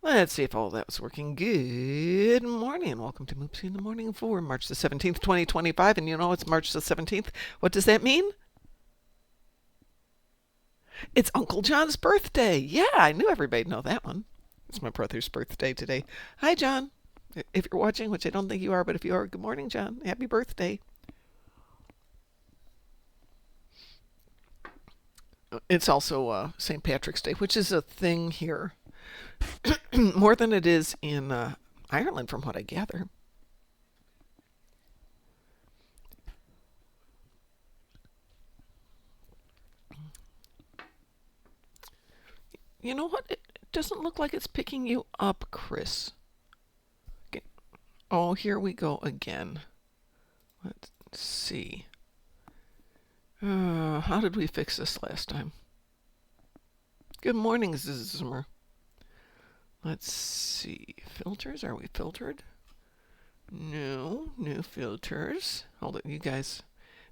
Let's see if all that was working. Good morning and welcome to Moopsy in the Morning for March the 17th, 2025. And you know it's March the 17th. What does that mean? It's Uncle John's birthday. Yeah, I knew everybody'd know that one. It's my brother's birthday today. Hi, John. If you're watching, which I don't think you are, but if you are, good morning, John. Happy birthday. It's also St. Patrick's Day, which is a thing here. More than it is in Ireland, from what I gather. You know what? It doesn't look like it's picking you up, Chris. Okay. Oh, here we go again. Let's see. How did we fix this last time? Good morning, Zimmer. Let's see. Filters? Are we filtered? No, new filters. Hold it, you guys.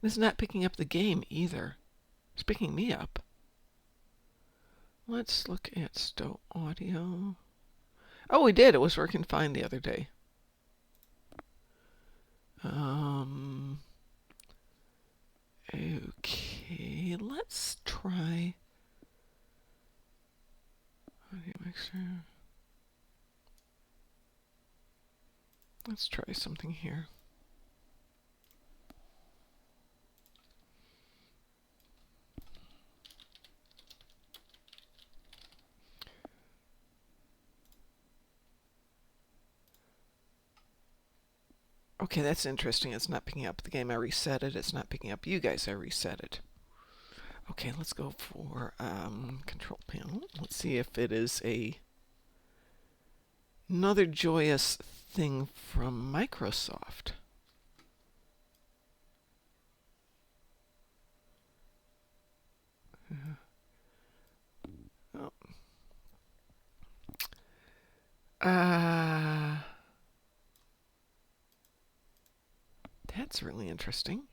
It's not picking up the game either. It's picking me up. Let's look at Stow Audio. Oh, we did. It was working fine the other day. Okay, let's try audio mixer. Let's try something here. Okay, that's interesting. It's not picking up the game. I reset it. It's not picking up you guys. I reset it. Okay, let's go for control panel. Let's see if it is another joyous thing from Microsoft. Oh. That's really interesting.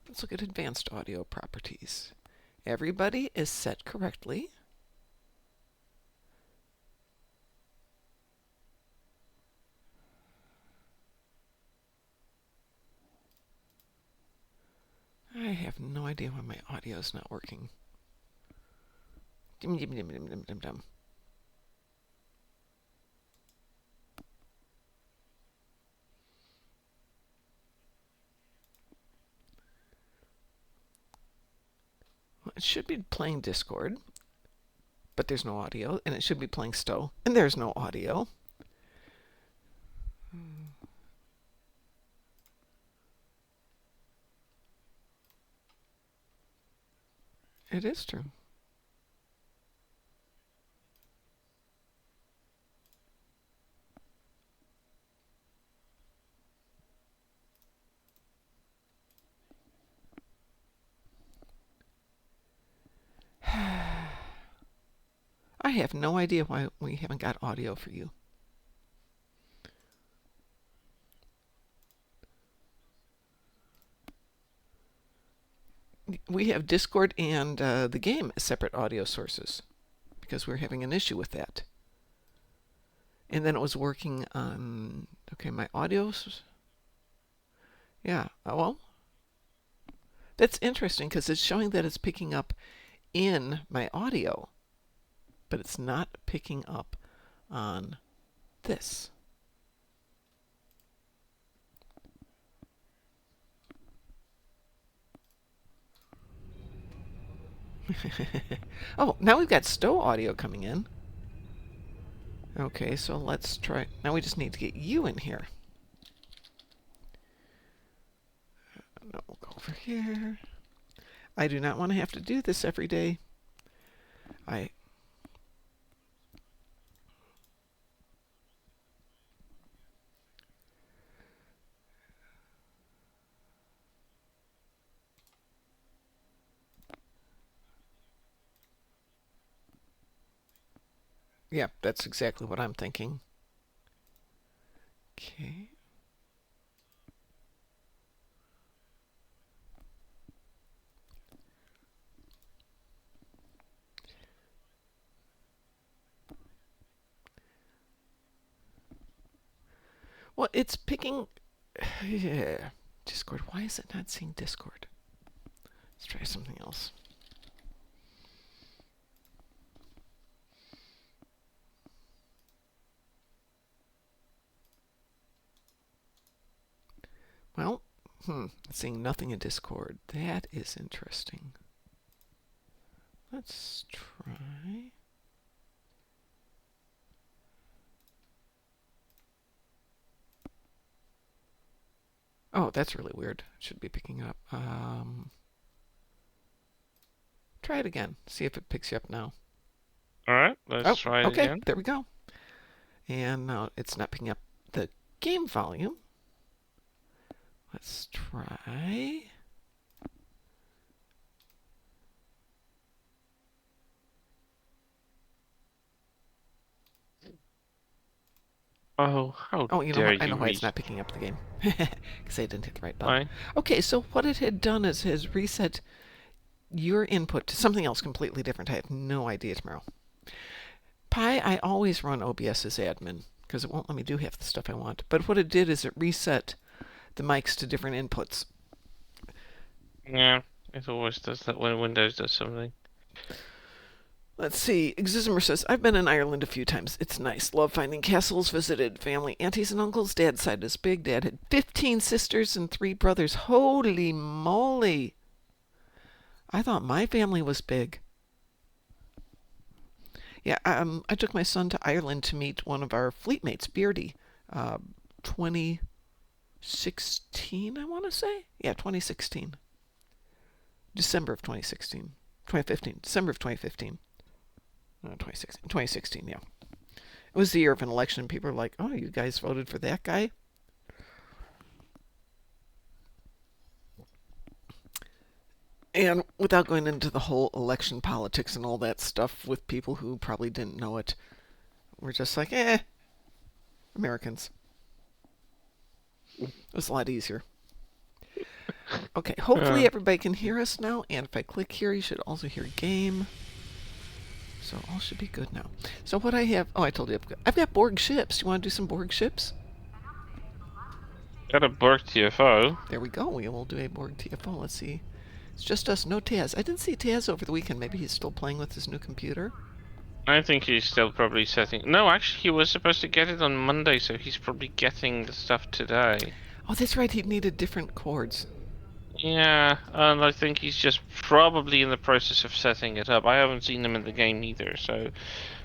Let's look at advanced audio properties. Everybody is set correctly. I have no idea why my audio is not working. Dim, dim, dim, dim, dim, dim, dim. Well, it should be playing Discord, but there's no audio, and it should be playing Stow, and there's no audio. It is true. I have no idea why we haven't got audio for you. We have Discord and the game as separate audio sources because we're having an issue with that. And then it was working on, okay, my audios. Yeah, well, that's interesting because it's showing that it's picking up in my audio, but it's not picking up on this. Oh, now we've got Stow audio coming in. Okay, so let's try. Now we just need to get you in here. No, we'll go over here. I do not want to have to do this every day. I Yeah, that's exactly what I'm thinking. Okay. Well, it's picking. Yeah. Discord. Why is it not seeing Discord? Let's try something else. Well, seeing nothing in Discord. That is interesting. Let's try. Oh, that's really weird. Should be picking up. Try it again. See if it picks you up now. All right, let's try it okay, again. There we go. And now it's not picking up the game volume. Let's try. Oh, how Oh, you know dare what? I you know why it's read? not picking up the game. Because I didn't hit the right button. Fine. Okay, so what it had done is has reset your input to something else completely different. I have no idea tomorrow. Pi, I always run OBS as admin because it won't let me do half the stuff I want. But what it did is it reset the mics to different inputs. Yeah, it always does that when Windows does something. Let's see. Exismer says, I've been in Ireland a few times. It's nice. Love finding castles. Visited family, aunties and uncles. Dad's side is big. Dad had 15 sisters and 3 brothers. Holy moly. I thought my family was big. Yeah, I took my son to Ireland to meet one of our fleet mates, Beardy. 2016, I want to say? Yeah, 2016. December of 2016. 2015. December of 2015. No, 2016. 2016, yeah. It was the year of an election. People were like, oh, you guys voted for that guy? And without going into the whole election politics and all that stuff with people who probably didn't know it, we're just like, Americans. It was a lot easier. Okay, hopefully everybody can hear us now. And if I click here, you should also hear game. So all should be good now. So what I have, I told you, I've got Borg ships. Do you want to do some Borg ships? Got a Borg TFO. There we go. We will do a Borg TFO. Let's see. It's just us, no Taz. I didn't see Taz over the weekend. Maybe he's still playing with his new computer. I think he's still probably setting. No, actually, he was supposed to get it on Monday, so he's probably getting the stuff today. Oh, that's right. He needed different cords. Yeah, and I think he's just probably in the process of setting it up. I haven't seen him in the game either, so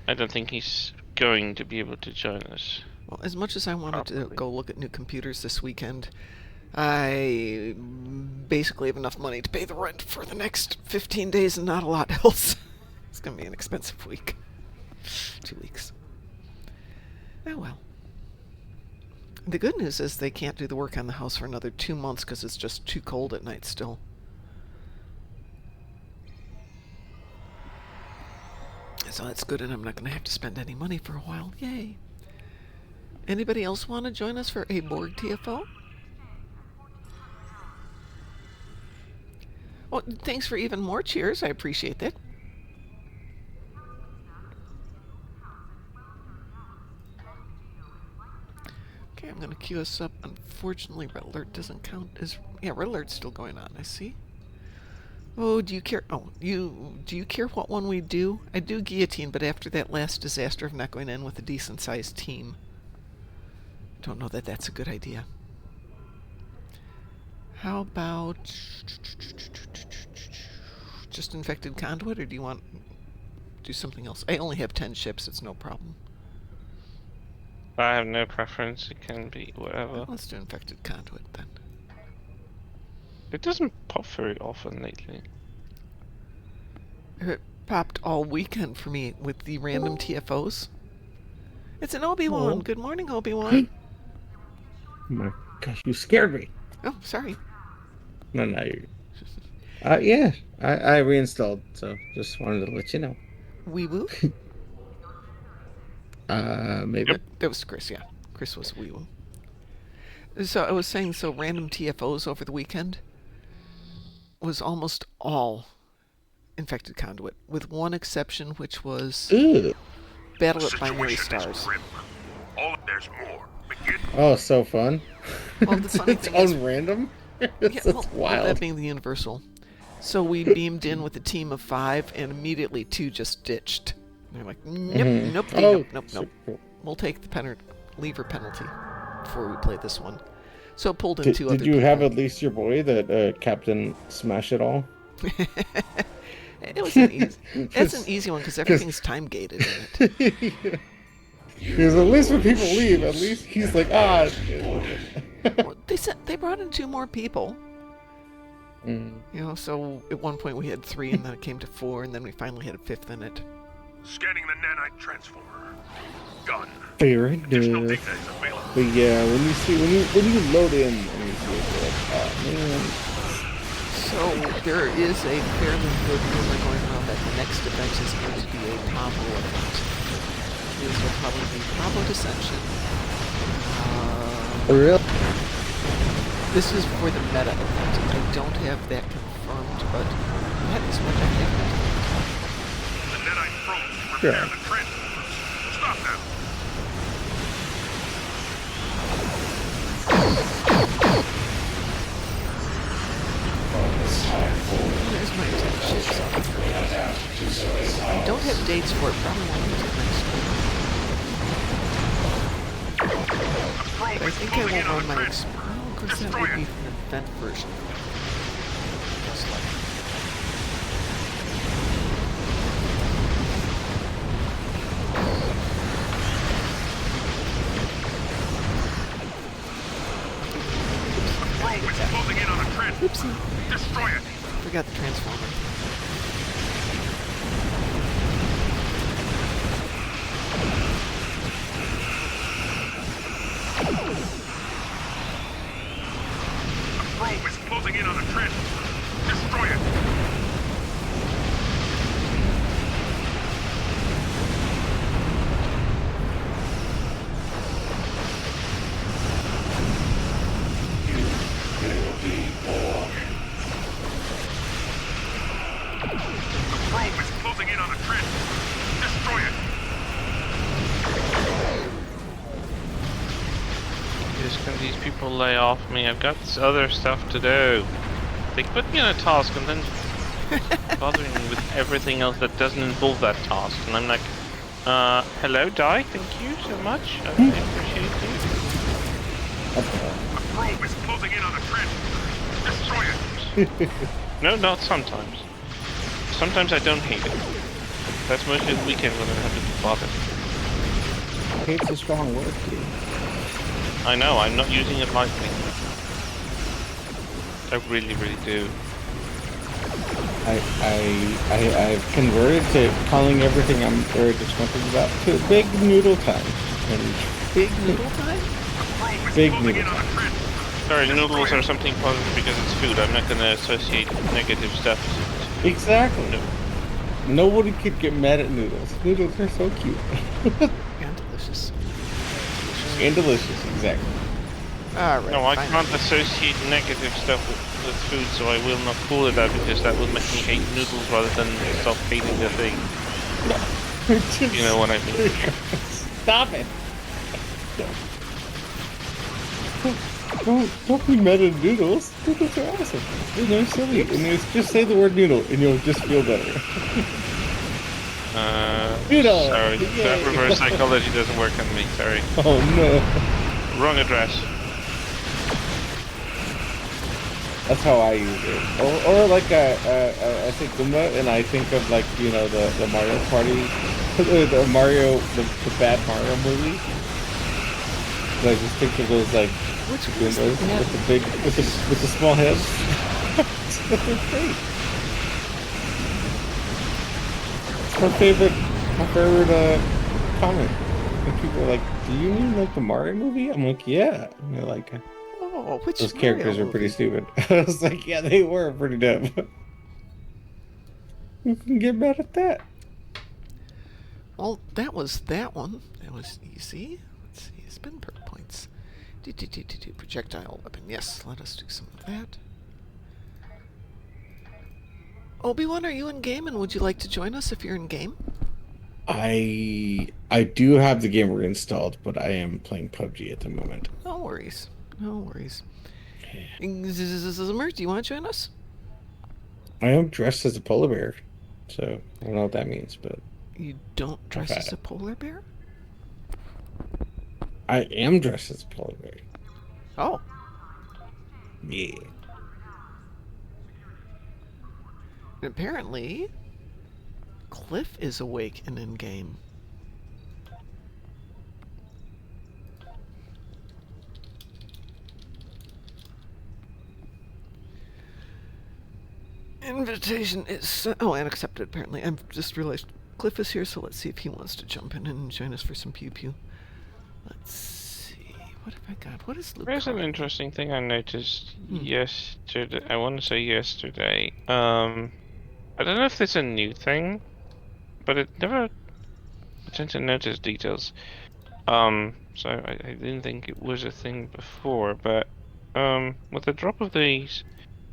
I don't think he's going to be able to join us. Well, as much as I wanted to go look at new computers this weekend, I basically have enough money to pay the rent for the next 15 days and not a lot else. It's going to be an expensive week. 2 weeks. Oh well. The good news is they can't do the work on the house for another 2 months because it's just too cold at night still. So that's good, and I'm not going to have to spend any money for a while. Yay. Anybody else want to join us for a Borg TFO? Well, thanks for even more cheers. I appreciate that. Okay, I'm going to queue us up. Unfortunately, Red Alert doesn't count as... Yeah, Red Alert's still going on, I see. Oh, do you care... Oh, do you care what one we do? I do Guillotine, but after that last disaster of not going in with a decent-sized team. Don't know that that's a good idea. How about... just Infected Conduit, or do you want... do something else? I only have 10 ships, it's no problem. I have no preference. It can be whatever. Let's do Infected Conduit then. It doesn't pop very often lately. It popped all weekend for me with the random TFOs. It's an Obi-Wan. Oh. Good morning, Obi-Wan. Oh my gosh, you scared me. Oh, sorry. No, you're... yeah, I reinstalled, so just wanted to let you know. Wee woo? Maybe. Yep. That was Chris, yeah. Chris was wee woo. So I was saying, so random TFOs over the weekend was almost all Infected Conduit, with one exception, which was Ew. Battle at Binary Stars. All there's more. Oh, so fun. Well, the funny It's thing is, on random. yeah, It's well, that wild. being the universal. So we beamed in with a team of 5, and immediately 2 just ditched. They're like, nope, nope, nope, Oh, nope, nope. super cool. We'll take the lever penalty before we play this one. So it pulled in Did, 2 did other you have people. at least your boy that Captain Smash It All? It was an easy. It's an Because easy one because everything's time gated in it. because at least when people leave, at least he's like, ah. Well, they brought in 2 more people. Mm. So at one point we had 3, and then it came to 4, and then we finally had a 5th in it. Scanning the nanite transformer. Done. Fair Additional enough. data is available. But yeah, when you load in and you see it, you're like, oh man. So there is a fairly good rumor going around that the next event is going to be a Pablo event. This will probably be Pablo Dissension. Really? This is for the meta event. I don't have that confirmed, but that is what I have. The nanite probes Yeah. repair the transformer. Stop them. There's my 10 ships. I don't have dates for it. Probably won't until next week. But I think I will run my... Oh, of course, that would be an event version. Most likely. Probe is closing in on a transformer. Oopsie. Destroy it. Forgot the transformer. Probe is closing in on a transformer. Destroy it. Probe is closing in on a transformer. Destroy it. Just can these people lay off me? I've got other stuff to do. They put me on a task and then bothering me with everything else that doesn't involve that task. And I'm like, hello, die, thank you so much. I appreciate A probe is closing in on a transformer. Destroy it. it. No, not sometimes. Sometimes I don't hate it. That's mostly the weekend when I have to be bothered. Hate's a strong word, dude. I know, I'm not using it lightly. I really, really do. I've converted to calling everything I'm very disgruntled about to big noodle time. And Big noodle time? Probe is Big closing noodle in on a time. transformer. Sorry, noodles are something positive because it's food. I'm not gonna associate negative stuff. Exactly. No. Nobody could get mad at noodles. Noodles are so cute. And delicious. And delicious, exactly. Alright. No, I fine. can't associate negative stuff with food, so I will not call it that because that will make me hate noodles rather than stop hating the thing. You know what I mean? Stop it. Don't be mad at noodles. Noodles are awesome. They're silly. And just say the word noodle and you'll just feel better. Noodle! Sorry, Yay. that reverse psychology doesn't work on me, sorry. Oh no. Wrong address. That's how I use it. Or like I say Goomba and I think of like, you know, the Mario Party, the bad Mario movie. I just think of those like Which Goombas one's that? with the big, with the small heads. They're great. My favorite comment. And people are like, "Do you mean like the Mario movie?" I'm like, "Yeah." And they're like, Oh, which "Those Mario characters are pretty movie? stupid." I was like, "Yeah, they were pretty dumb." Who can get mad at that? Well, that was that one. That was easy. Let's see. Spin perk points. Projectile weapon. Yes, let us do some of that. Obi-Wan, are you in game, and would you like to join us if you're in game? I do have the game reinstalled, but I am playing PUBG at the moment. No worries. No worries. Zimmer, do you want to join us? I am dressed as a polar bear, so I don't know what that means, but You don't I've dress had as a it. polar bear? I am dressed as a polar bear. Oh, Yeah. apparently Cliff is awake and in game. Invitation is and accepted. Apparently, I've just realized Cliff is here, so let's see if he wants to jump in and join us for some pew pew. Let's see. What have I got? What is There's an Lucari? interesting thing I noticed Hmm. yesterday. I want to say yesterday. I don't know if it's a new thing, but it never. I tend to notice details. So I didn't think it was a thing before, but with the drop of these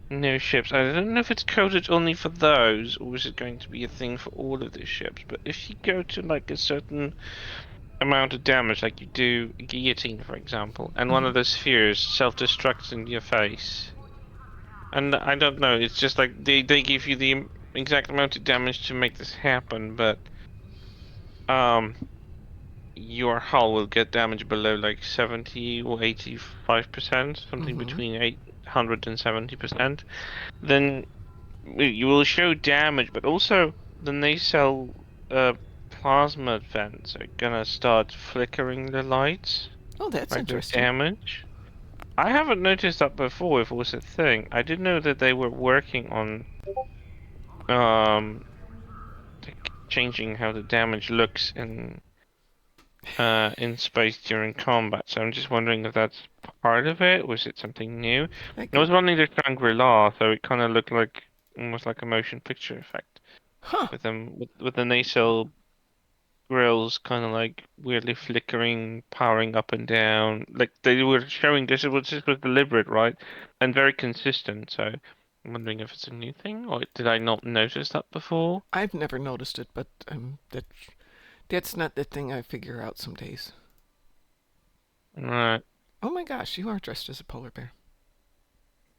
new ships, I don't know if it's coded only for those, or is it going to be a thing for all of the ships. But if you go to like a certain amount of damage, like you do a guillotine, for example, and one Mm-hmm. of the spheres self-destructs in your face, and I don't know, it's just like they give you the exact amount of damage to make this happen, but um. your hull will get damage below like 70 or 85%, something Mm-hmm. between 800 and 70%, then you will show damage, but also the nacelle plasma vents are gonna start flickering the lights, Oh, that's like the interesting. damage. I haven't noticed that before if it was a thing. I did know that they were working on um like changing how the damage looks in space during combat. So I'm just wondering if that's part of it, or is it something new? That I was could. running the Shangri-La, so it kind of looked like almost like a motion picture effect Huh. with them with the nacelle grills kind of like weirdly flickering, powering up and down. Like they were showing this was deliberate, right? And very consistent. So I'm wondering if it's a new thing, or did I not notice that before? I've never noticed it, but that's not the thing I figure out some days. Right. Oh my gosh, you are dressed as a polar bear.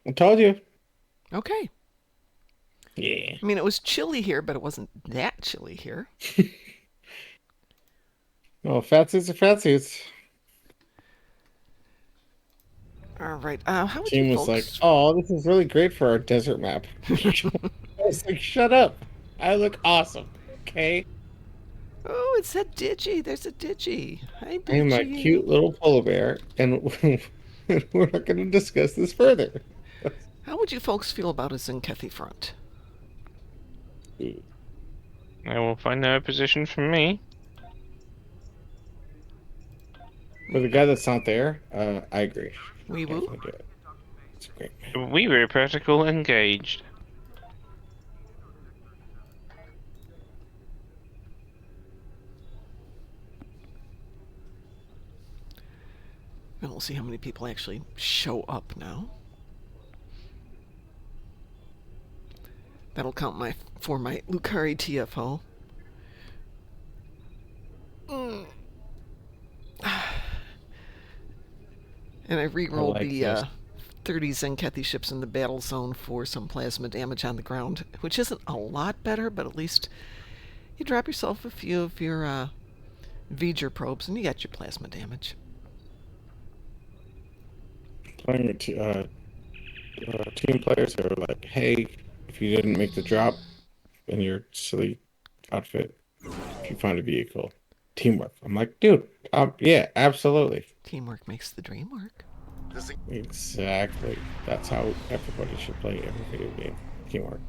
I told you. Okay. Yeah. I mean, it was chilly here, but it wasn't that chilly here. Well, fat suits are fat suits. All right. How would you Team was like, folks? "Oh, this is really great for our desert map." I was like, "Shut up! I look awesome." Okay. Oh, it's a Digi. There's a Digi. Hi, I am a Digi. cute little polar bear, and we're not going to discuss this further. How would you folks feel about a Zenkethi front? I will find no opposition from me. For the guy that's not there, I agree. Wee woo. Definitely do it. It's a great map. We were practical engaged. And we'll see how many people actually show up now. That'll count for my Lucari TFO. Mm. And I I re-rolled like the this. 30 Zenkethi ships in the battle zone for some plasma damage on the ground, which isn't a lot better, but at least you drop yourself a few of your V'ger probes and you got your plasma damage. Playing with team players who are like, "Hey, if you didn't make the drop in your silly outfit, if you find a vehicle, teamwork." I'm like, "Dude, yeah, absolutely, Teamwork makes the dream work. exactly. That's how everybody should play every video game. Teamwork."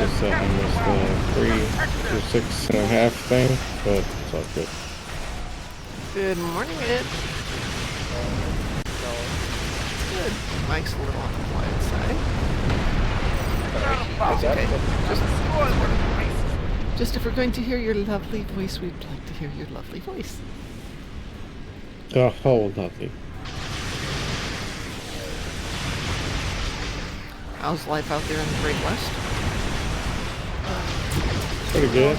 just I missed the 3 to 6.5 thing, but it's all good. Good morning, Ed. Good. Mike's a little on the quiet side. That's okay. Just if we're going to hear your lovely voice, we'd like to hear your lovely voice. Oh, lovely. How's life out there in the Great West? Pretty good.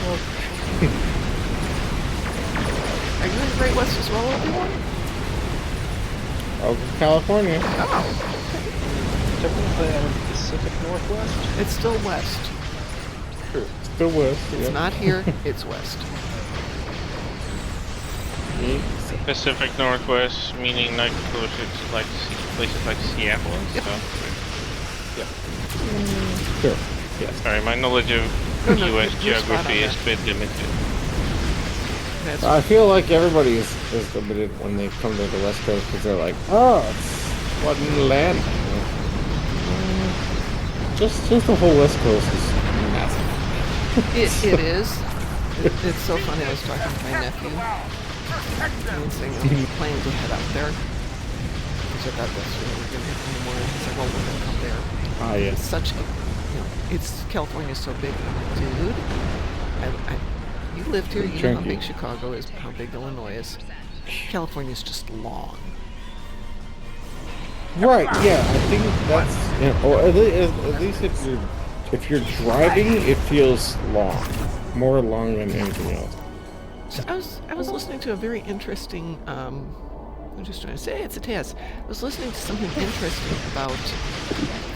Are you in the Great West as well, everyone? Over California. Oh, Technically, I'm in the Pacific Northwest. it's still west. True. Still west. It's not here, it's west. Pacific Northwest, meaning like closer to like places like Seattle and Yep. stuff. Sure. Yes. Sorry, my knowledge of No, U.S. you're spot on geography is a that. bit limited. That's I feel like everybody is limited when they come to the West Coast because they're like, oh, it's one land. Just the whole West Coast is massive. it is. It's so funny. I was talking to my nephew. And he's saying, I'm planning to head out there. Which I thought that's where we're going to hit anymore. He's like, well, we're going to come there. Ah, It's yes. such a, it's California's so big, dude. You lived here, you know how Chunky. big Chicago is, how big Illinois is. California's just long. Right. Yeah. I think that's or at least if you're driving, it feels long, more long than anything else. So I was listening to a very interesting. I'm just trying to say it's a test. I was listening to something interesting about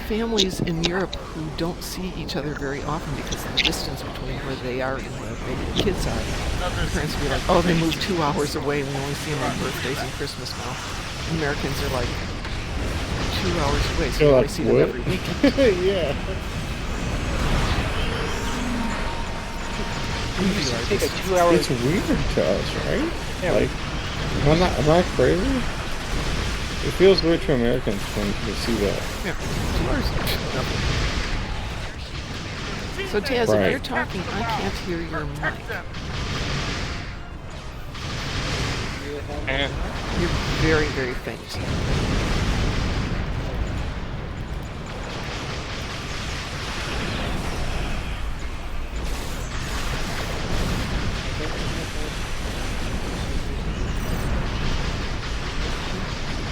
families in Europe who don't see each other very often because of the distance between where they are and where the kids are. Parents will be like, "Oh, they moved 2 hours away, and we only see them on birthdays and Christmas now." Americans are like 2 hours away, so You're we only like, see them what? every weekend. Yeah. We used to take a 2-hour. It's weird to us, right? Yeah, Like, am I crazy? It feels weird to Americans when they see that. Yeah, 2 hours. Nothing. So Taz, if Right. you're talking, I can't hear your mic. Eh, You're very, very faint.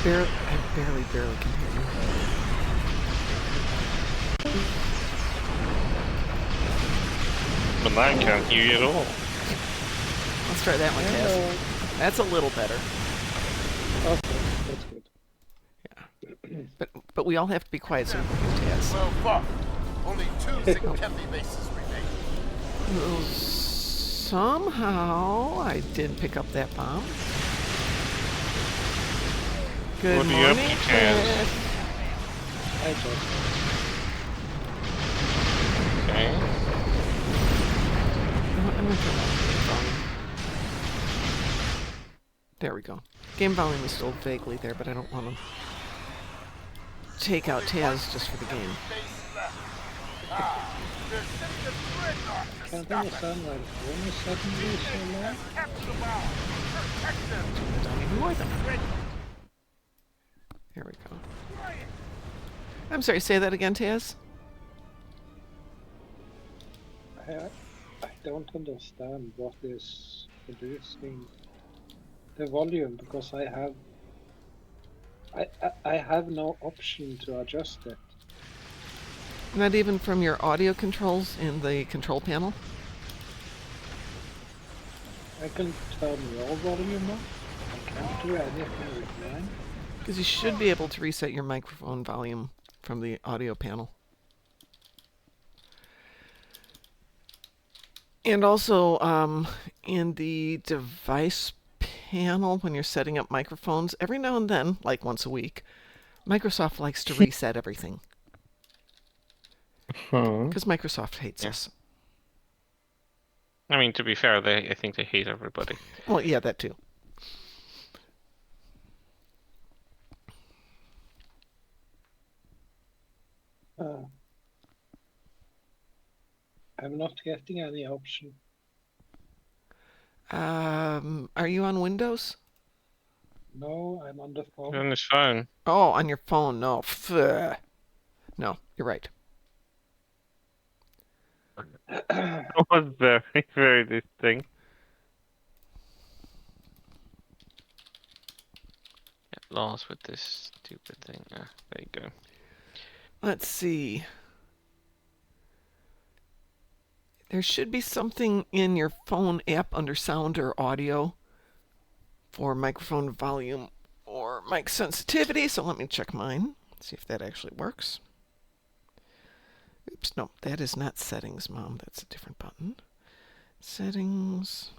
I barely can hear you. but I can't hear you at all. Let's try that one, Taz. That's a little better. Okay, that's good. But we all have to be quiet so we can hear Taz. Well fought. Only 2 Zinkethi bases remain. Well, somehow I did pick up that bomb. Good What are you up morning, to, Taz? Taz. I just. Okay. I'm going to turn on game volume. There we go. Game volume is still vaguely there, but I don't want to take out Taz just for the game. Can't understand why the phone is suddenly so low. I don't even more than. Here we go. I'm sorry, say that again, Taz? I don't understand what is reducing the volume because I have no option to adjust it. Not even from your audio controls in the control panel? I can turn your volume up. I can't do anything with mine. Because you should be able to reset your microphone volume from the audio panel. And also, in the device panel, when you're setting up microphones, every now and then, like once a week, Microsoft likes to reset everything. Huh. Because Microsoft hates Yeah. us. I mean, to be fair, I think they hate everybody. Well, yeah, that too. I'm not getting any option. Are you on Windows? No, I'm on the phone. On his phone. Oh, on your phone. No. No, you're right. It was very, very distinct. Get lost with this stupid thing. Ah, there you go. Let's see. There should be something in your phone app under sound or audio for microphone volume or mic sensitivity. So let me check mine. See if that actually works. Oops, no, that is not settings, Mom. That's a different button. Settings.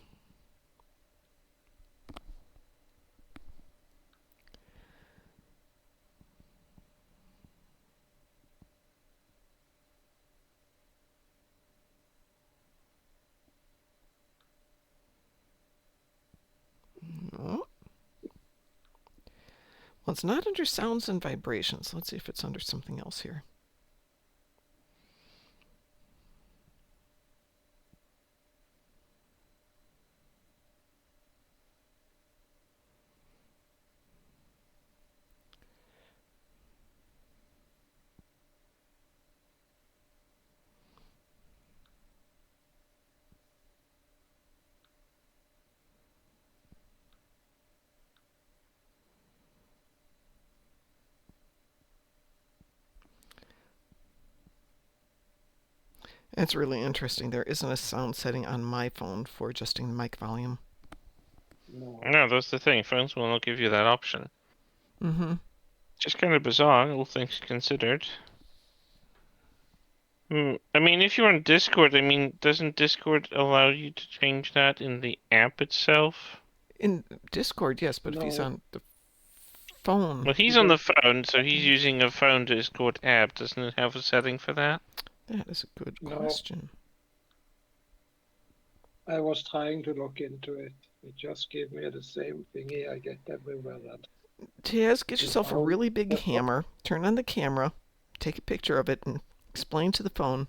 No. Well, it's not under sounds and vibrations. Let's see if it's under something else here. It's really interesting. There isn't a sound setting on my phone for adjusting the mic volume. No. No, that's the thing. Phones will not give you that option. Mm-hmm. Just kind of bizarre, all things considered. I mean, if you're on Discord, I mean, doesn't Discord allow you to change that in the app itself? In Discord, yes, but if he's No. on the phone, Well, he's on the phone, so he's using a phone Discord app. Doesn't it have a setting for that? that is a good No. question. I was trying to look into it. It just gave me the same thingy I get everywhere. That Taz, get yourself a Oh, really big that's what- hammer, turn on the camera, take a picture of it, and explain to the phone.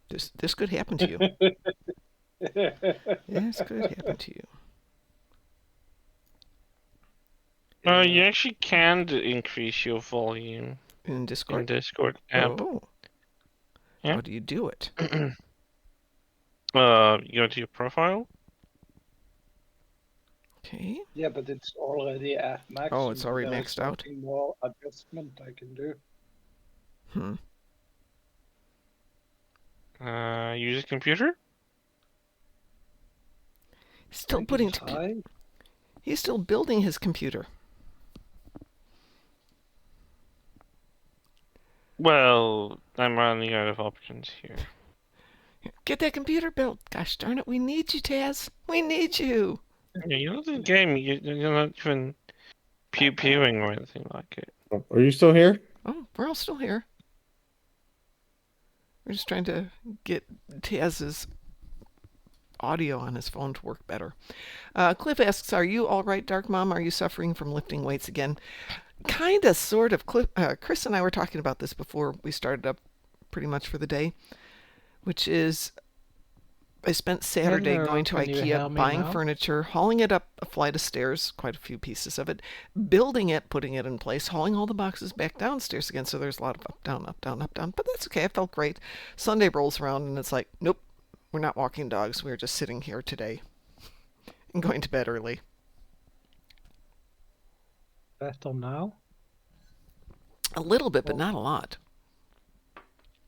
This could happen to you. This could happen to you. You actually can increase your volume In in Discord? Discord app. Oh. Yeah. How do you do it? You go to your profile. Okay. Yeah, but it's already at max. Oh, it's already There is maxed out? nothing more adjustment I can do. Use a computer. Still I putting. can try. He's still building his computer. Well, I'm running out of options here. Get that computer built. Gosh darn it, we need you, Taz. We need you. Yeah, you know the game. You're not even pew-pewing or anything like it. Are you still here? Oh, we're all still here. We're just trying to get Taz's audio on his phone to work better. Cliff asks, "Are you all right, Dark Mom? Are you suffering from lifting weights again?" Kinda, sort of. Chris and I were talking about this before we started up, pretty much for the day, which is I spent Saturday Hello, going to can you hear IKEA, me buying now? furniture, hauling it up a flight of stairs, quite a few pieces of it, building it, putting it in place, hauling all the boxes back downstairs again. So there's a lot of up, down, up, down, up, down. But that's okay. I felt great. Sunday rolls around and it's like, nope, we're not walking dogs. We're just sitting here today and going to bed early. Better now? A little bit, but not a lot.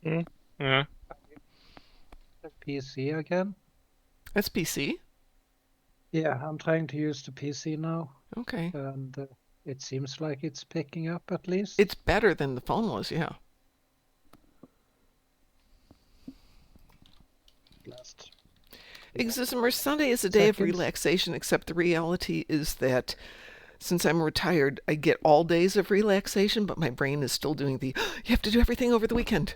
Yeah. The PC again? That's PC. Yeah, I'm trying to use the PC now, Okay. and it seems like it's picking up at least. It's better than the phone was, yeah. Last Exismer Sunday is a day of seconds. relaxation, except the reality is that since I'm retired, I get all days of relaxation, but my brain is still doing the, you have to do everything over the weekend.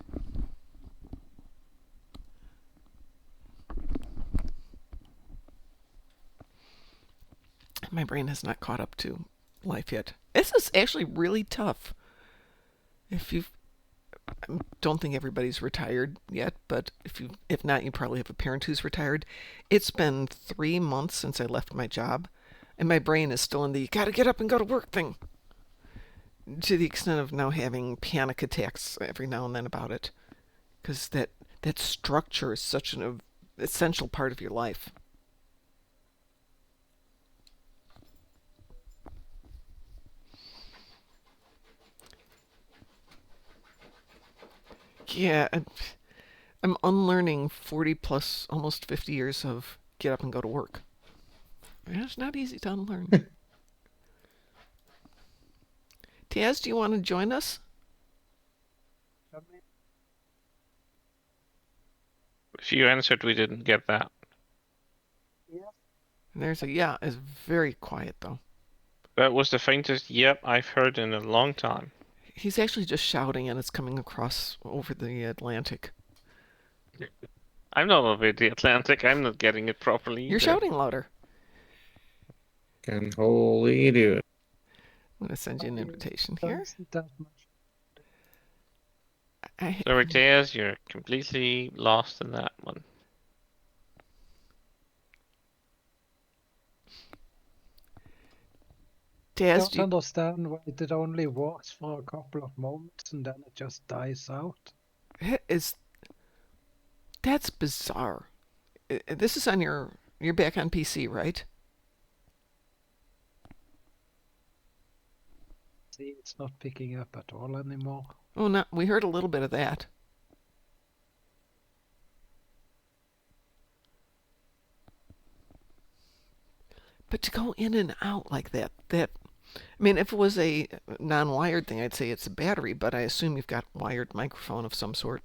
My brain has not caught up to life yet. This is actually really tough. If you've don't think everybody's retired yet, but if not, you probably have a parent who's retired. It's been 3 months since I left my job, and my brain is still in the "gotta get up and go to work" thing. To the extent of now having panic attacks every now and then about it, because that structure is such an essential part of your life. Yeah, I'm unlearning 40 plus, almost 50 years of get up and go to work. It's not easy to unlearn. Taz, do you want to join us? If you answered, we didn't get that. And there's a yeah. It's very quiet though. That was the faintest yep I've heard in a long time. He's actually just shouting, and it's coming across over the Atlantic. I'm not over the Atlantic. I'm not getting it properly You're either. shouting louder. Can wholly do it. I'm gonna send you an invitation here. Sorry, Taz, you're completely lost in that one. I Taz, don't understand why it only works for a couple of moments and then it just dies out. That's bizarre. This is on you're back on PC, right? See, it's not picking up at all anymore. Oh, no, we heard a little bit of that. But to go in and out like that, I mean, if it was a non-wired thing, I'd say it's a battery, but I assume you've got wired microphone of some sort.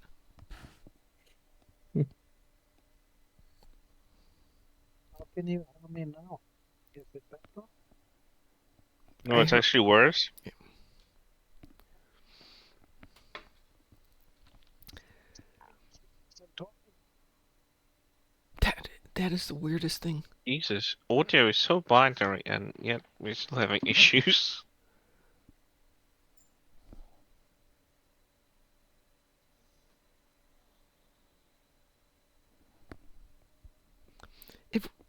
How can you hear me now? Is it better? No, it's actually worse. Yeah. That is the weirdest thing. Jesus, audio is so binary, and yet we're still having issues.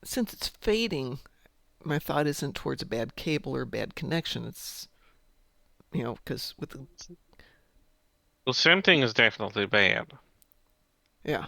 Since it's fading, my thought isn't towards a bad cable or a bad connection. It's, because with the... Well, something is definitely bad. Yeah.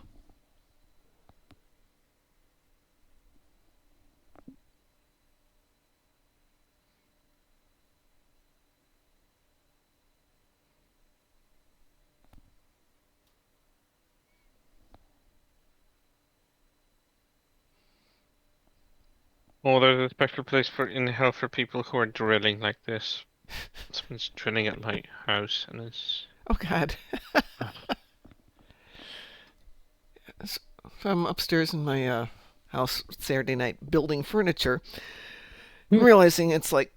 Oh, there's a special place in hell for people who are drilling like this. Someone's drilling at my house, and it's... Oh, God. So I'm upstairs in my house Saturday night building furniture, realizing it's like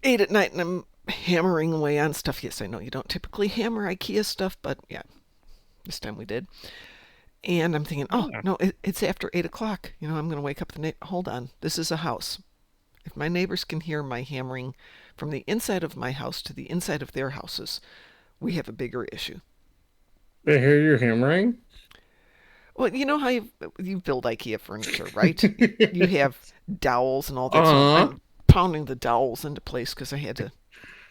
8 at night and I'm hammering away on stuff. Yes, I know you don't typically hammer IKEA stuff, but yeah, this time we did. And I'm thinking, oh, no, it's after 8 o'clock. I'm going to wake up hold on, this is a house. If my neighbors can hear my hammering from the inside of my house to the inside of their houses, we have a bigger issue. They hear you hammering? Well, you know how you build IKEA furniture, right? You have dowels and all that. So I'm pounding the dowels into place because I had to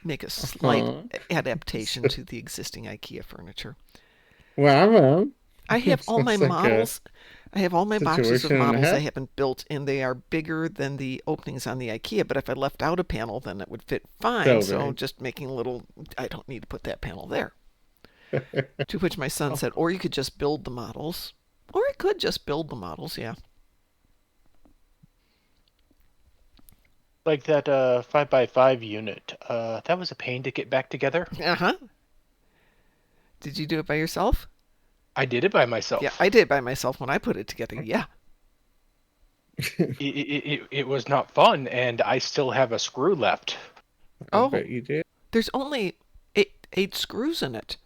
make a slight adaptation to the existing IKEA furniture. Well, I have all my models. I have all my boxes of models I have haven't built, and they are bigger than the openings on the IKEA. But if I left out a panel, then it would fit fine. So just making a little, I don't need to put that panel there. To which my son said, or you could just build the models. Or I could just build the models, yeah. Like that 5x5 unit. That was a pain to get back together. Uh-huh. Did you do it by yourself? I did it by myself. Yeah, I did it by myself when I put it together, yeah. It was not fun, and I still have a screw left. I bet you did. There's only eight screws in it.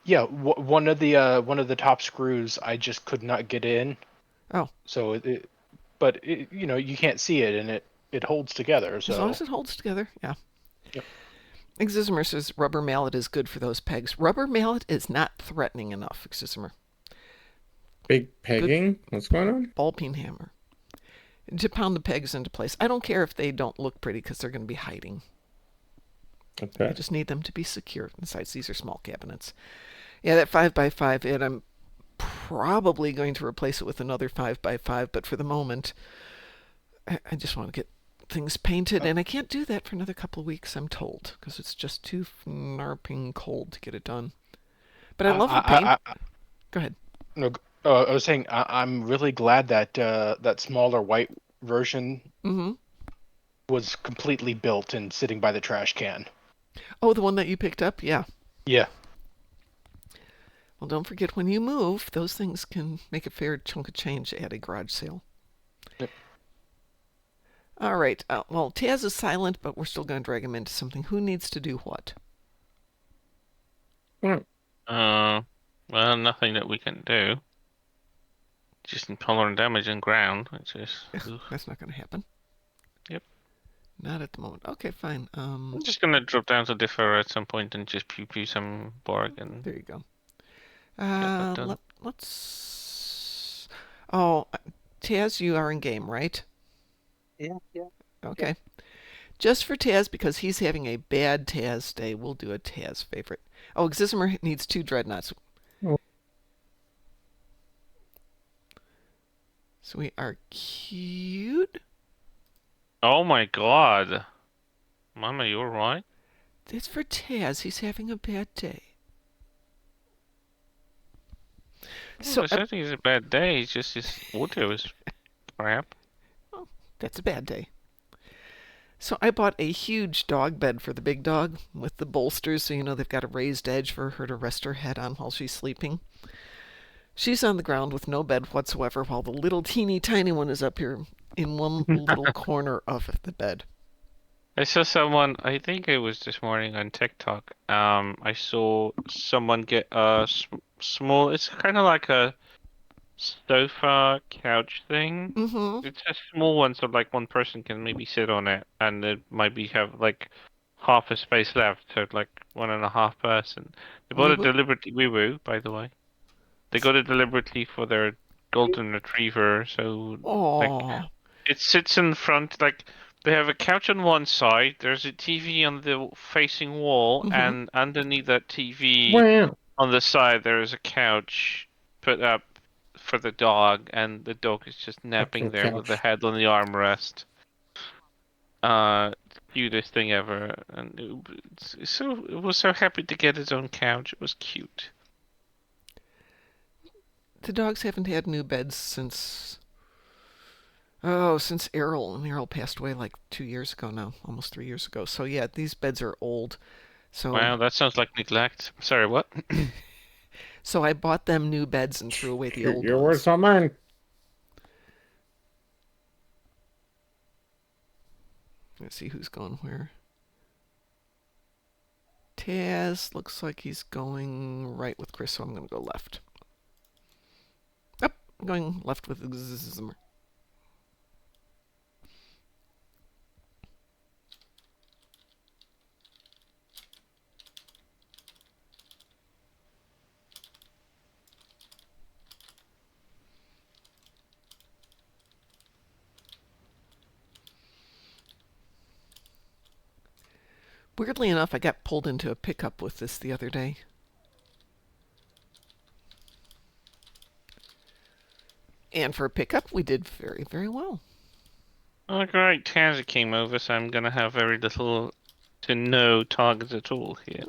Yeah, one of the top screws I just could not get in. Oh. So but you can't see it, and it holds together. So as long as it holds together, yeah. Yep. Exismer says rubber mallet is good for those pegs. Rubber mallet is not threatening enough, Exismer. Big Good pegging? What's going on? ball peen hammer to pound the pegs into place. I don't care if they don't look pretty because they're going to be hiding. I Okay. just need them to be secure. Besides, these are small cabinets. Yeah, that 5x5, and I'm probably going to replace it with another 5x5, but for the moment, I just want to get things painted, and I can't do that for another couple of weeks, I'm told, because it's just too narping cold to get it done. But I love the paint. Go ahead. No, I was saying I'm really glad that that smaller white version Mm-hmm. was completely built and sitting by the trash can. Oh, the one that you picked up? Yeah. Yeah. Well, don't forget when you move, those things can make a fair chunk of change at a garage sale. Yep. All right. Well, Taz is silent, but we're still going to drag him into something. Who needs to do what? Well, Well, nothing that we can do. Just intolerant damage and ground, which is. That's not going to happen. Yep. Not at the moment. Okay, fine. I'm just gonna drop down to differ at some point and just pew pew some Borg and There you go. get that done. Let's. Oh, Taz, you are in game, right? Yeah. Okay. Just for Taz, because he's having a bad Taz day, we'll do a Taz favorite. Oh, Exismer needs 2 dreadnoughts. Oh. So we are cute. Oh my god. Mama, you're right. It's for Taz. He's having a bad day. So, I think it's a bad day. It's just his audio is crap. Oh, that's a bad day. So I bought a huge dog bed for the big dog with the bolsters, so they've got a raised edge for her to rest her head on while she's sleeping. She's on the ground with no bed whatsoever, while the little teeny tiny one is up here in one little corner of the bed. I saw someone, I think it was this morning on TikTok. I saw someone get a small, it's kind of like a sofa couch thing. Mm-hmm. It's a small one, so like one person can maybe sit on it, and it might be have like half a space left, so like 1.5 person. They bought Wee it woo? deliberately, wee woo, by the way. They got it deliberately for their golden retriever, so like Aww. it sits in front, like they have a couch on one side, there's a TV on the facing wall, Mm-hmm. and underneath that TV wow. on the side there is a couch put up for the dog, and the dog is just napping Actual there with the couch. head on the armrest. Cutest thing ever, and it was so happy to get its own couch. It was cute. The dogs haven't had new beds since Errol, and Errol passed away like 2 years ago now, almost 3 years ago. So yeah, these beds are old. So Wow, that sounds like neglect. Sorry, what? so I bought them new beds and threw away the old Your ones. words, not mine. Let's see who's going where. Taz looks like he's going right with Chris, so I'm going to go left. Oh, I'm going left with Zimmer. Weirdly enough, I got pulled into a pickup with this the other day. And for a pickup, we did very, very well. Oh, great. Taz came over, so I'm gonna have very little to no targets at all here.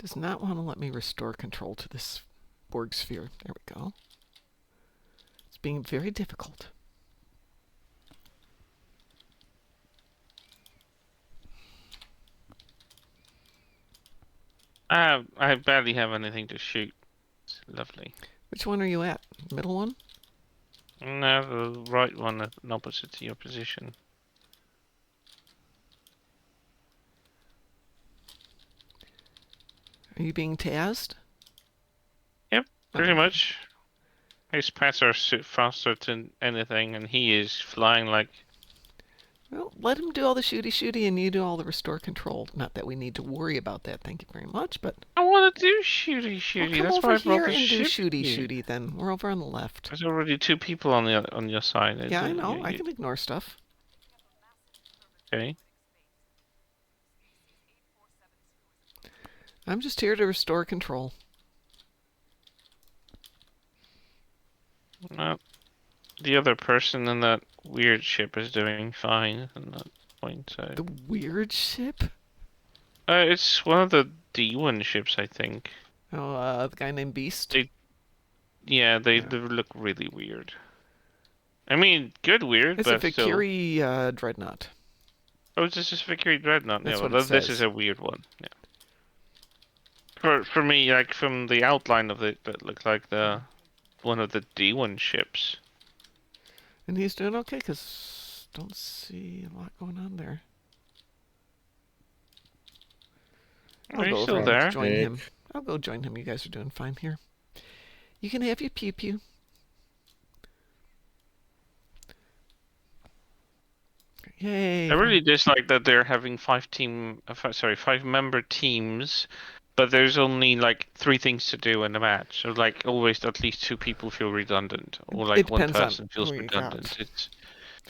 does not want to let me restore control to this Borg sphere. There we go. It's being very difficult. I barely have anything to shoot. It's lovely. Which one are you at? Middle one? No, the right one opposite to your position. Are you being tasked? Yep, pretty Okay. much. His pets are faster than anything, and he is flying like... Well, let him do all the shooty and you do all the restore control. Not that we need to worry about that, thank you very much, but... I want to do shooty. Well, come That's over why I brought here the and do ship here. shooty then. We're over on the left. There's already 2 people on your side. Yeah, I know. I can ignore stuff. Okay. I'm just here to restore control. The other person in that weird ship is doing fine at that point. So. The weird ship? It's one of the D1 ships, I think. Oh, the guy named Beast? They look really weird. I mean, good weird, It's a but still. Vicuri dreadnought. Oh, this is Victory Dreadnought. That's Yeah, what well, it this says. is a weird one. Yeah. For me, like from the outline of it, that looked like the one of the D1 ships. And he's doing okay, because don't see a lot going on there. Are I'll you go still over and there? join him. I'll go join him. You guys are doing fine here. You can have your pew-pew. Yay. I really dislike that they're having 5-member teams, but there's only like 3 things to do in a match. So like always, at least 2 people feel redundant, or like It one depends on person feels who you redundant. got.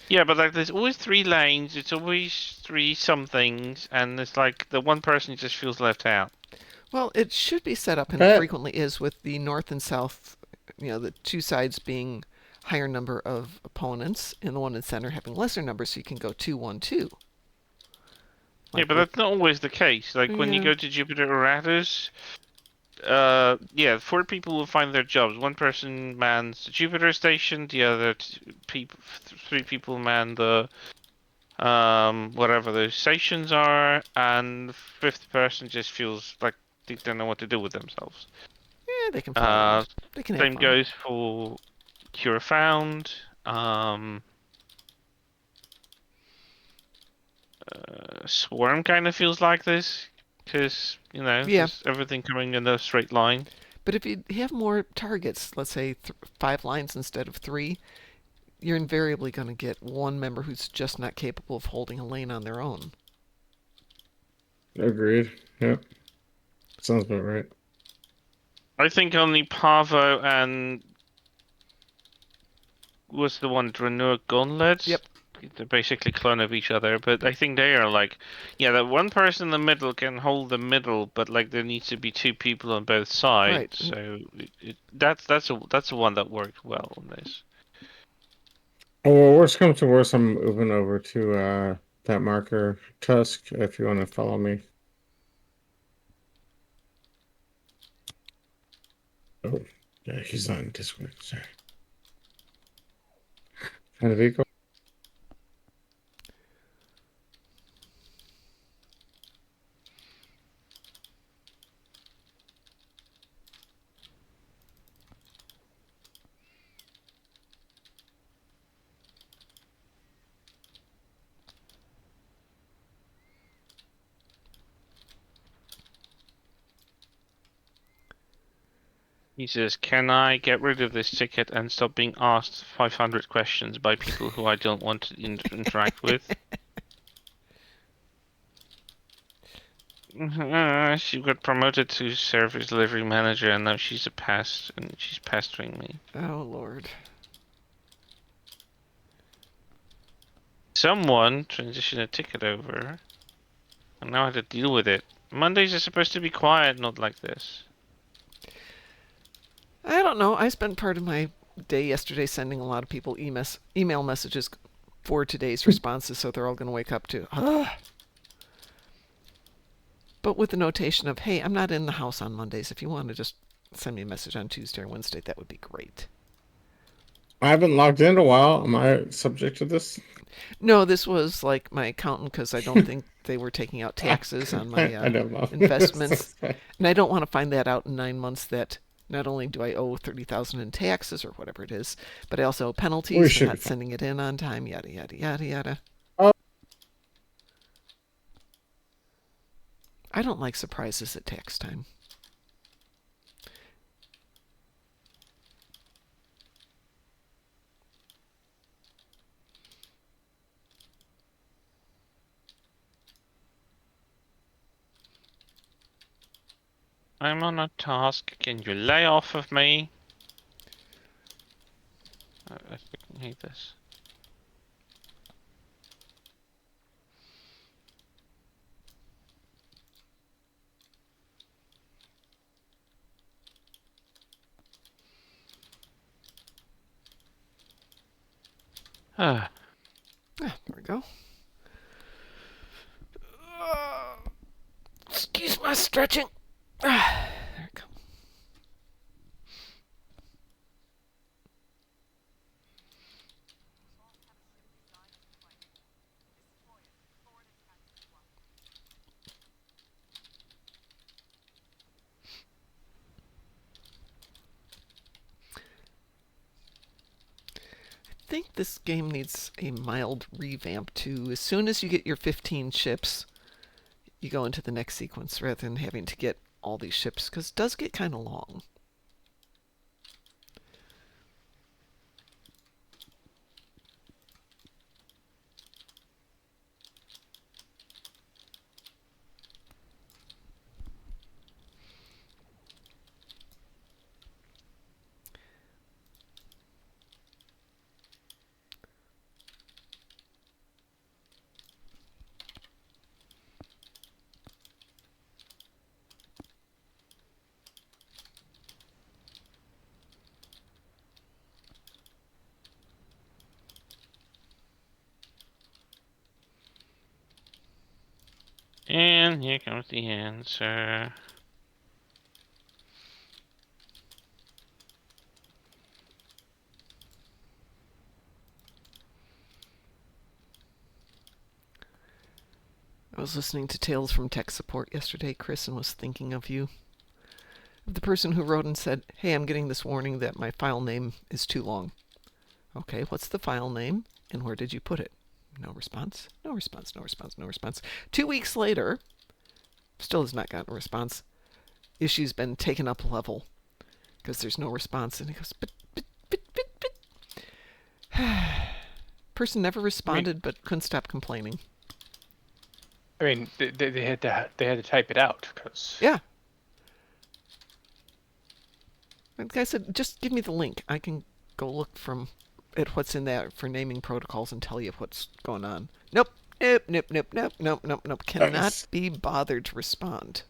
Yeah, but like there's always 3 lanes. It's always 3 somethings, and it's like the one person just feels left out. Well, it should be set up, and Eh. it frequently is, with the north and south, the 2 sides being higher number of opponents, and the one in the center having lesser numbers, so you can go 2-1-2. Yeah, but that's not always the case. Like when you go to Jupiter Eratus, 4 people will find their jobs. One person mans the Jupiter station, the other 3 people man the whatever those stations are, and the 5th person just feels like they don't know what to do with themselves. Yeah, they can fly around. They can have Same fun. goes for Cure Found. Swarm kind of feels like this, because just everything coming in a straight line. But if you have more targets, let's say 5 lines instead of 3, you're invariably going to get one member who's just not capable of holding a lane on their own. Agreed. Yep. Sounds about right. I think only Pavo and was the one Dranur Gauntlets. Yep. They're basically clone of each other, but I think they are like, that one person in the middle can hold the middle, but like there needs to be 2 people on both sides. Right. So that's the one that worked well on this. Oh, well, worst comes to worst, I'm moving over to that marker, Tusk, if you want to follow me. Oh, yeah, he's on Discord. Sorry. Find a vehicle. He says, "Can I get rid of this ticket and stop being asked 500 questions by people who I don't want to interact with?" She got promoted to service delivery manager, and now she's a pest, and she's pestering me. Oh, Lord. Someone transitioned a ticket over, and now I have to deal with it. Mondays are supposed to be quiet, not like this. I don't know. I spent part of my day yesterday sending a lot of people email messages for today's responses, so they're all going to wake up to, But with the notation of, hey, I'm not in the house on Mondays. If you want to just send me a message on Tuesday or Wednesday, that would be great. I haven't logged in in a while. Am I subject to this? No, this was like my accountant because I don't think they were taking out I, taxes on I my don't know. investments. And I don't want to find that out in 9 months that not only do I owe 30,000 in taxes or whatever it is, but I also owe We penalties for should be not fine. sending it in on time, yada, yada, yada, yada. Oh. I don't like surprises at tax time. I'm on a task. Can you lay off of me? I fucking hate this. Ah. Ah, there we go. Excuse my stretching. There we go. I think this game needs a mild revamp too. As soon as you get your 15 ships, you go into the next sequence rather than having to get all these ships, because it does get kind of long. And here comes the answer. I was listening to Tales from Tech Support yesterday, Chris, and was thinking of you. The person who wrote and said, hey, I'm getting this warning that my file name is too long. Okay, what's the file name and where did you put it? No response, no response, no response, no response. 2 weeks later, still has not gotten a response. Issue's been taken up a level because there's no response. And he goes, but. Person never responded but couldn't stop complaining. I mean, they had to type it out because Yeah. And the guy said, just give me the link. I can go look at what's in that for naming protocols and tell you what's going on. Nope. Nope. Cannot Nice. be bothered to respond.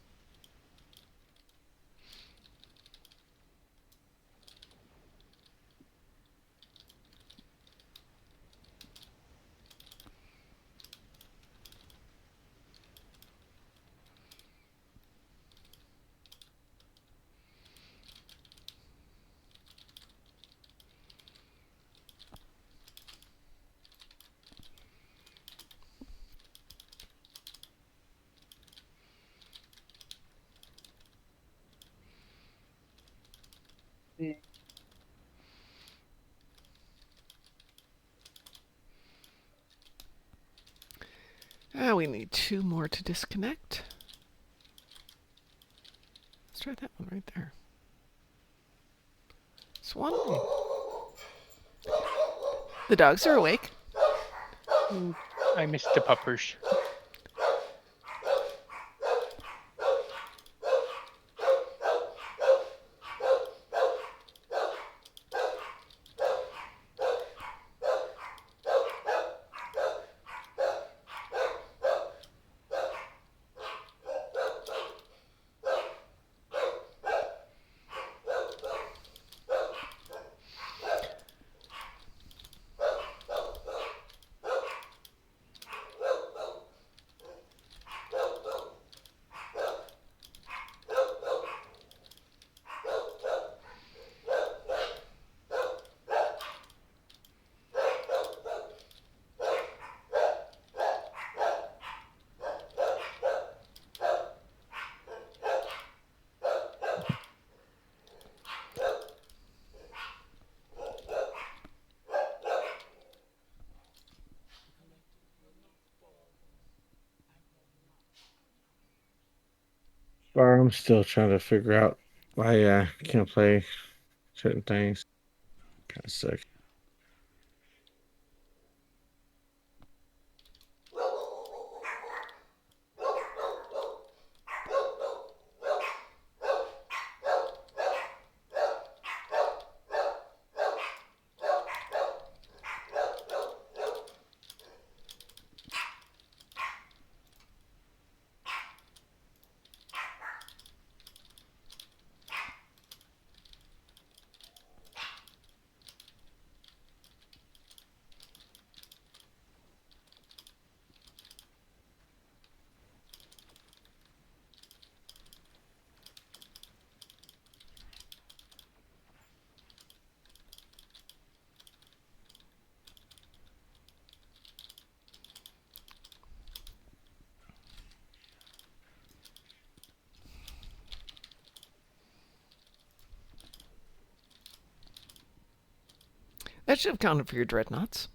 We need 2 more to disconnect. Let's try that one right there. Swan. The dogs are awake. I missed the puppers. far, I'm still trying to figure out why I can't play certain things. Kind of sucks. That should have counted for your dreadnoughts.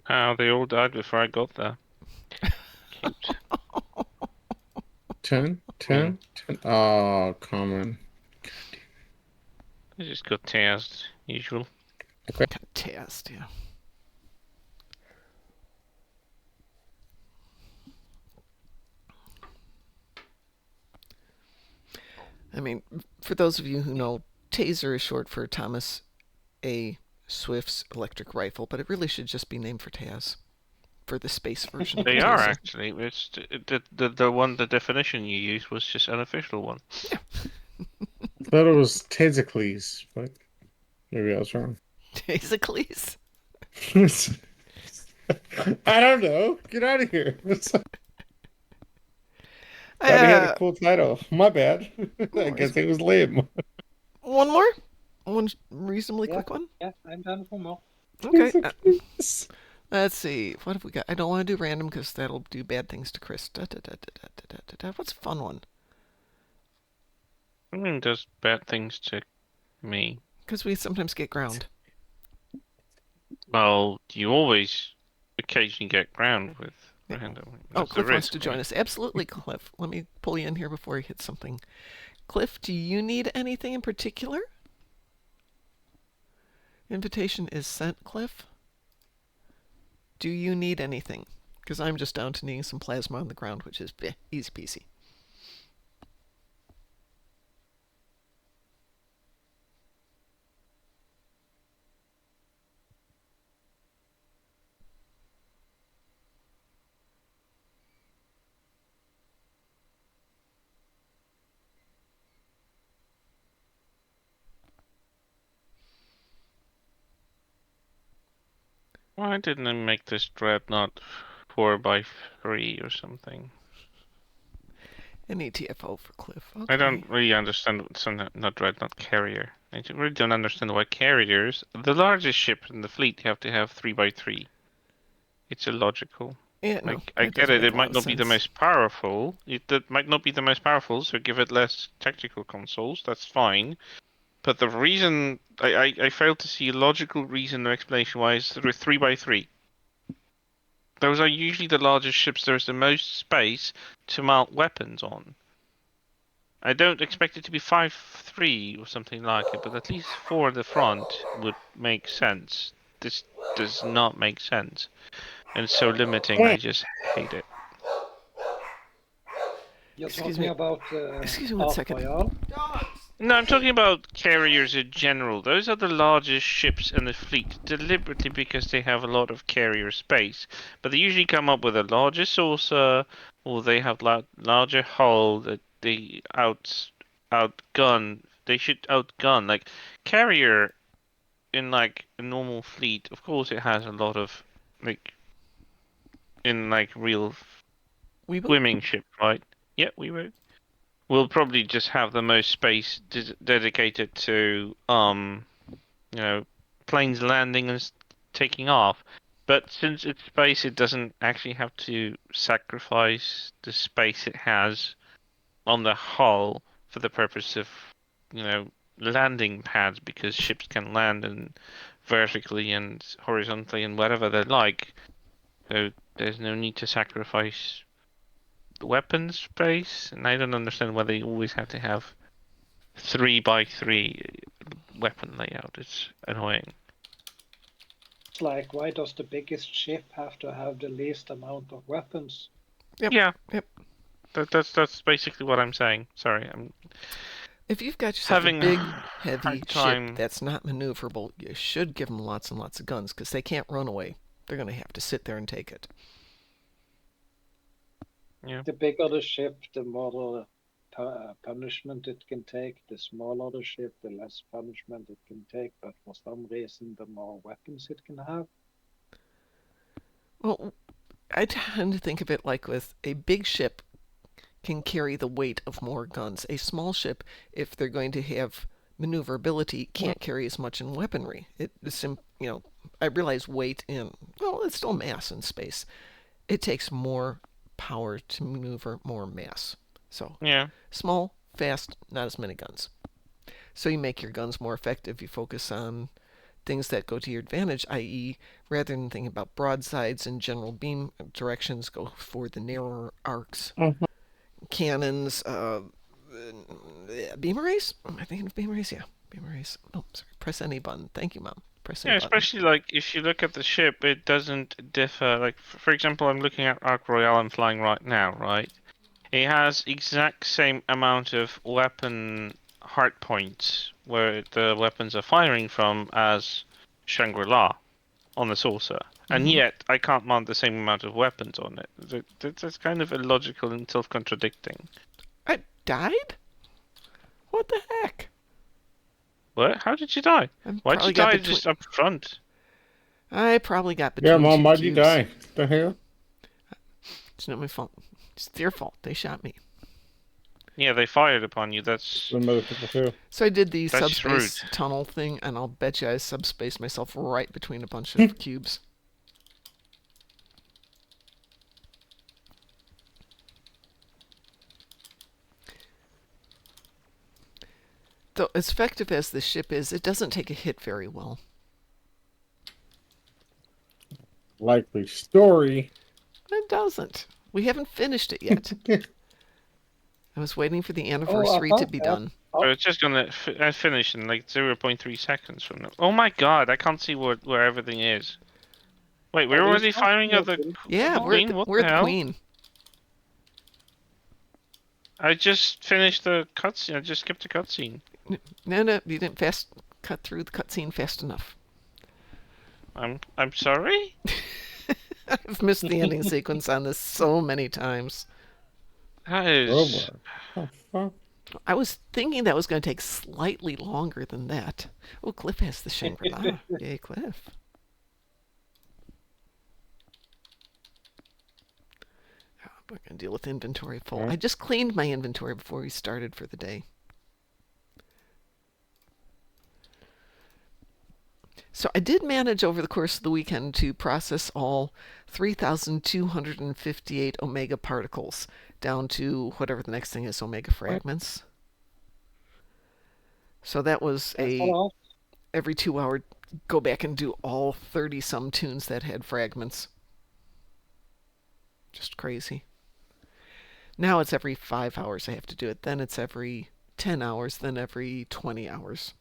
They all died before I got there. Cute. 10, 10, 10. Oh, common. I just got tased, usual. Test, yeah. I mean, for those of you who know, Taser is short for Thomas A. Swift's electric rifle, but it really should just be named for Taz, for the space version of They are Taser. actually. It's the definition you used was just an official one. I thought it was Tazicles, but maybe I was wrong. Tasicles? I don't know. Get out of here. Thought he had a cool title. My bad. I guess it was lame. One more? One reasonably quick one? Yeah, I'm done for more. Okay. Let's see. What have we got? I don't want to do random because that'll do bad things to Chris. What's a fun one? I mean, does bad things to me. Because we sometimes get ground. Well, you always occasionally get ground with Yeah. random. Oh, That's the Cliff wants risk, to join right? us. Absolutely, Cliff. Let me pull you in here before he hits something. Cliff, do you need anything in particular? Invitation is sent, Cliff. Do you need anything? Because I'm just down to needing some plasma on the ground, which is easy peasy. Why didn't I make this dreadnought 4x3 or something? An ETFO for Cliff. Okay. I don't really understand what's not dreadnought carrier. I really don't understand why carriers, the largest ship in the fleet, have to have 3x3. It's illogical. Yeah, no, Like, I that get doesn't it, make it a lot might of not be the sense. most powerful. That might not be the most powerful, so give it less tactical consoles. That's fine. But the reason I failed to see a logical reason or explanation why it's 3x3. Those are usually the largest ships. There's the most space to mount weapons on. I don't expect it to be 5-3 or something like it, but at least 4 at the front would make sense. This does not make sense. And so limiting, I just hate it. You're Excuse talking me. about Excuse me one Ark second. Royale? No, I'm talking about carriers in general. Those are the largest ships in the fleet, deliberately because they have a lot of carrier space. But they usually come up with a larger saucer, or they have larger hull that they outgun. They should outgun. Like carrier in like a normal fleet, of course, it has a lot of like in like real Weeble? swimming ship, right? Yeah, we will. We'll probably just have the most space dedicated to you know, planes landing and taking off. But since it's space, it doesn't actually have to sacrifice the space it has on the hull for the purpose of, landing pads because ships can land and vertically and horizontally and whatever they like. So there's no need to sacrifice weapon space, and I don't understand why they always have to have 3x3 weapon layout. It's annoying. It's like, why does the biggest ship have to have the least amount of weapons? Yep. Yeah. Yep. That's basically what I'm saying. Sorry, I'm If you've got yourself having a big, a heavy hard time. ship that's not maneuverable, you should give them lots and lots of guns because they can't run away. They're going to have to sit there and take it. Yeah. The bigger the ship, the more punishment it can take. The smaller the ship, the less punishment it can take. But for some reason, the more weapons it can have. Well, I tend to think of it like with a big ship can carry the weight of more guns. A small ship, if they're going to have maneuverability, can't carry as much in weaponry. I realize weight in, well, it's still mass in space. It takes more power to maneuver more mass. So Yeah. small, fast, not as many guns. So you make your guns more effective. You focus on things that go to your advantage, i.e., rather than thinking about broadsides and general beam directions, go for the narrower arcs. Cannons, beam arrays? Am I thinking of beam arrays? Yeah, beam arrays. Oh, sorry. Press any button. Thank you, Mom. Press any Yeah, button. especially like if you look at the ship, it doesn't differ. Like for example, I'm looking at Ark Royale I'm flying right now, right? It has exact same amount of weapon hard points where the weapons are firing from as Shangri-La on the saucer, and yet I can't mount the same amount of weapons on it. That's kind of illogical and self-contradicting. I died? What the heck? What? How did you die? I'm Why'd probably you got die between- just up front? I probably got between Yeah, Mom, two why'd you cubes. die? The hell? It's not my fault. It's their fault. They shot me. Yeah, they fired upon you. That's The motherfucker too. So I did the That's subspace rude. tunnel thing, and I'll bet you I subspaced myself right between a bunch of cubes. Though as effective as this ship is, it doesn't take a hit very well. Likely story. It doesn't. We haven't finished it yet. I was waiting for the anniversary to be done. So it's just gonna finish in like 0.3 seconds from now. Oh my god, I can't see where everything is. Wait, we're already firing at the Yeah, Queen? What we're the at the hell? Queen. I just finished the cutscene. I just skipped the cutscene. No, you didn't cut through the cutscene fast enough. I'm sorry? I've missed the ending sequence on this so many times. That is Robot. Oh, fuck. I was thinking that was going to take slightly longer than that. Oh, Cliff has the Shangri-La. Yay, Cliff. Oh, we're going to deal with inventory full. I just cleaned my inventory before we started for the day. So I did manage over the course of the weekend to process all 3,258 omega particles down to whatever the next thing is, omega fragments. So that was every 2 hour go back and do all 30 some tunes that had fragments. Just crazy. Now it's every 5 hours I have to do it. Then it's every 10 hours, then every 20 hours.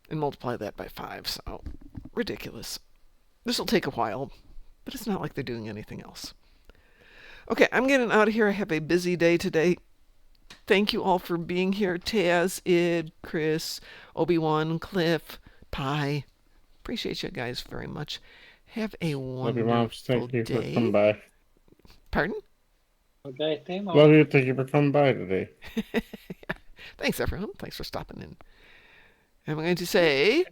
And multiply that by 5, so ridiculous. This will take a while, but it's not like they're doing anything else. Okay, I'm getting out of here. I have a busy day today. Thank you all for being here. Taz, Id, Chris, Obi-Wan, Cliff, Pi. Appreciate you guys very much. Have a Love you, wonderful Mom. Thank you for day. coming by. Pardon? Okay, Timo. Love you. Thank you for coming by today. Thanks, everyone. Thanks for stopping in. I'm going to say,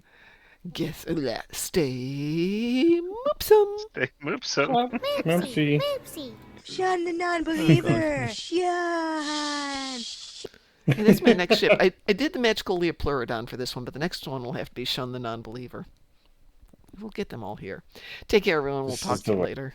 stay moopsome. Stay Moopsy. Moopsy. Shun the non-believer. Shun. And that's my next ship. I did the magical Leopleurodon for this one, but the next one will have to be Shun the Non-Believer. We'll get them all here. Take care, everyone. We'll talk to you later.